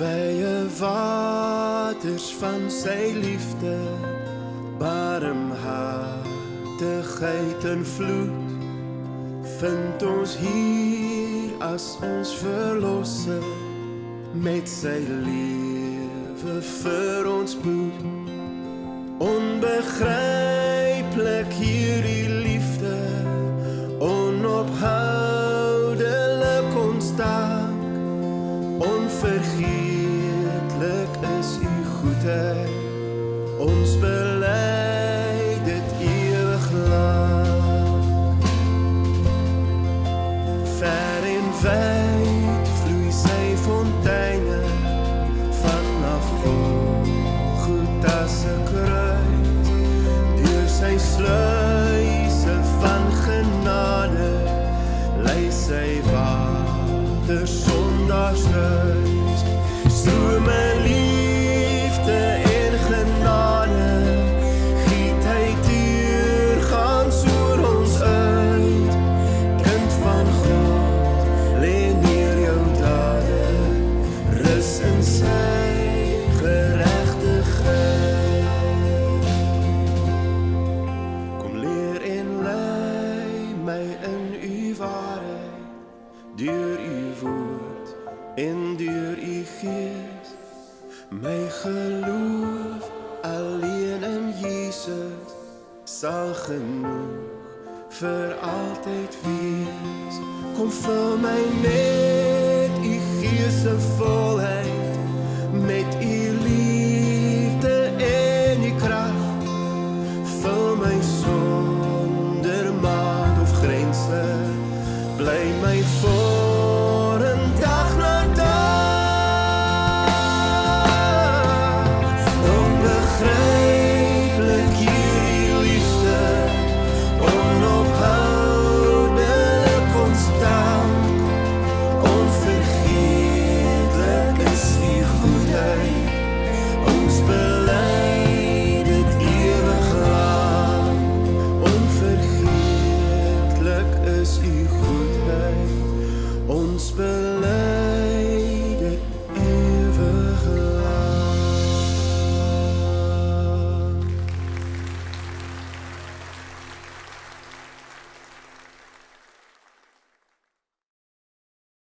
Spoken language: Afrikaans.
Wye waters van sy liefde, barmhartigheid en vloed, vind ons hier as ons verlosser, met sy lewe vir ons boet. Onbegryplik hierdie liefde, onophoudelijk ontstaan, onvergeetlik is u goedheid, ons bely dit ewig lang. Ver en wyd vloei sy fonteine, vanaf Golgotha se kruis, deur sy sluise van genade, lei sy water sondaars ruis, strome liefde en genade, giet hy deurgaans oor ons uit. Kind van God, lê neer jou dade, rus in sy geregtigheid. Kom leer en lei my in u waarheid, deur u woord en deur u gees. My geloof alleen in Jesus sal genoeg vir altyd wees. Kom vul my met u gees se volheid, met u liefde en u krag. Vul my sonder maat of grense, bly my vol